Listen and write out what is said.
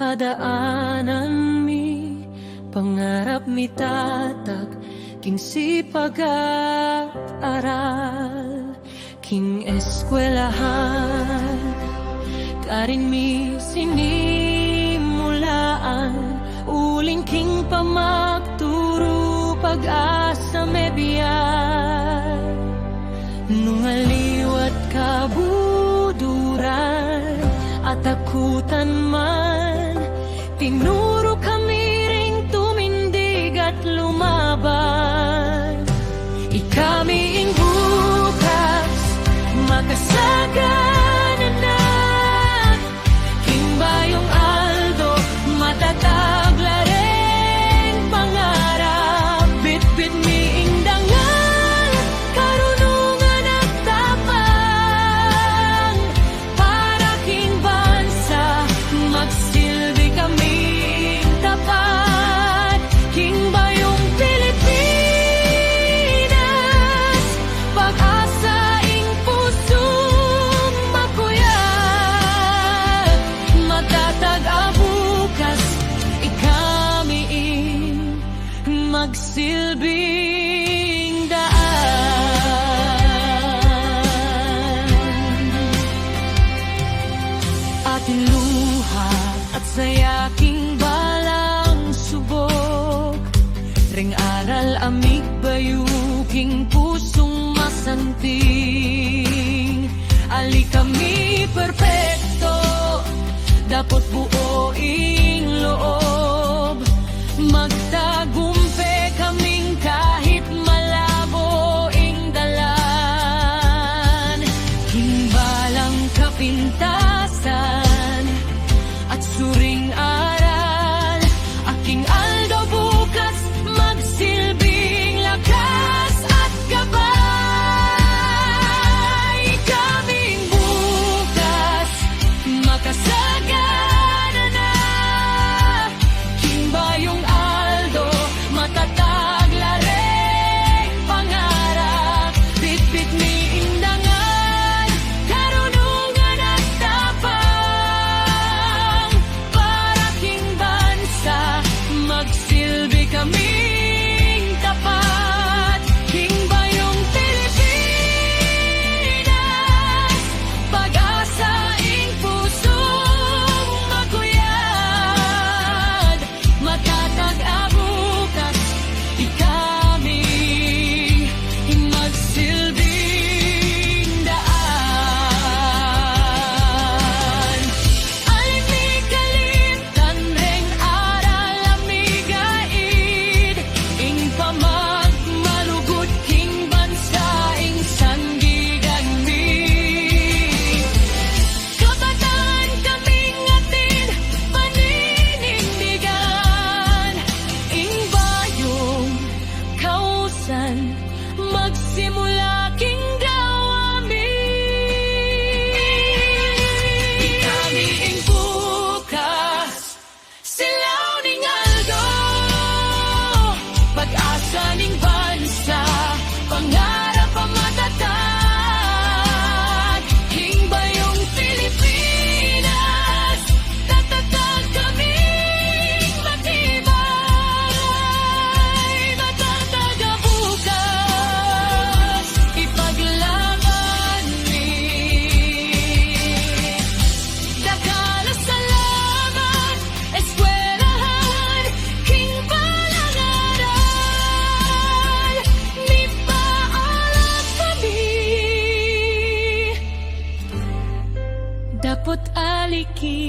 kadaanan mi pangarap mi tatag king sipag at aral king eskwelahan karin mi sinimulaan uling king pamagturo pag-asa me biyay nung aliwat kabuduran at takutan man tinuro kami ring tumindig at lumaban ikami ing bukas makasagana na king bayong Aldo matatag lareng pangarap bitbit mi ing dangal karunungan at tapang para king bansa magsilbi kaming tapat king bayong Pilipinas pag-asa ing pusong makuyat matatag a bukas ikami ing magsilbing daan ating luha at sayaking balang subok ring aral amig bayuking pusong masanting ali kami perpekto dapat buoing loob magtagumpe kaming kahit malabo ing dalan himbalang kapintasan at suring aral aking Aldo bukas magsilbing lakas at gabay kaming bukas makasagana na king bayong Aldo matatag lareng pangarap bitbit mi indangan karunungan at tapang para king bansa magsilbi kaming tapat king bayong Pilipinas pag-asa ing pusong makuyad matatag a bukas ikami magsilbing daan alin mi kalimtan reng aral amigaid ing pamag malugod king bansa ing sandigan mi kabataan kaming atin paninindigan ing bayong kausan magsimula king gawami ikami ing bukas silaw ning Aldo pag-asa ning bansa pangarap ang matatag king bayong Pilipinas tatatag kaming matibay matatag a bukas ipaglaban mi dakala salamat eskwelahan king balang aral mi paalam kami dapat aliki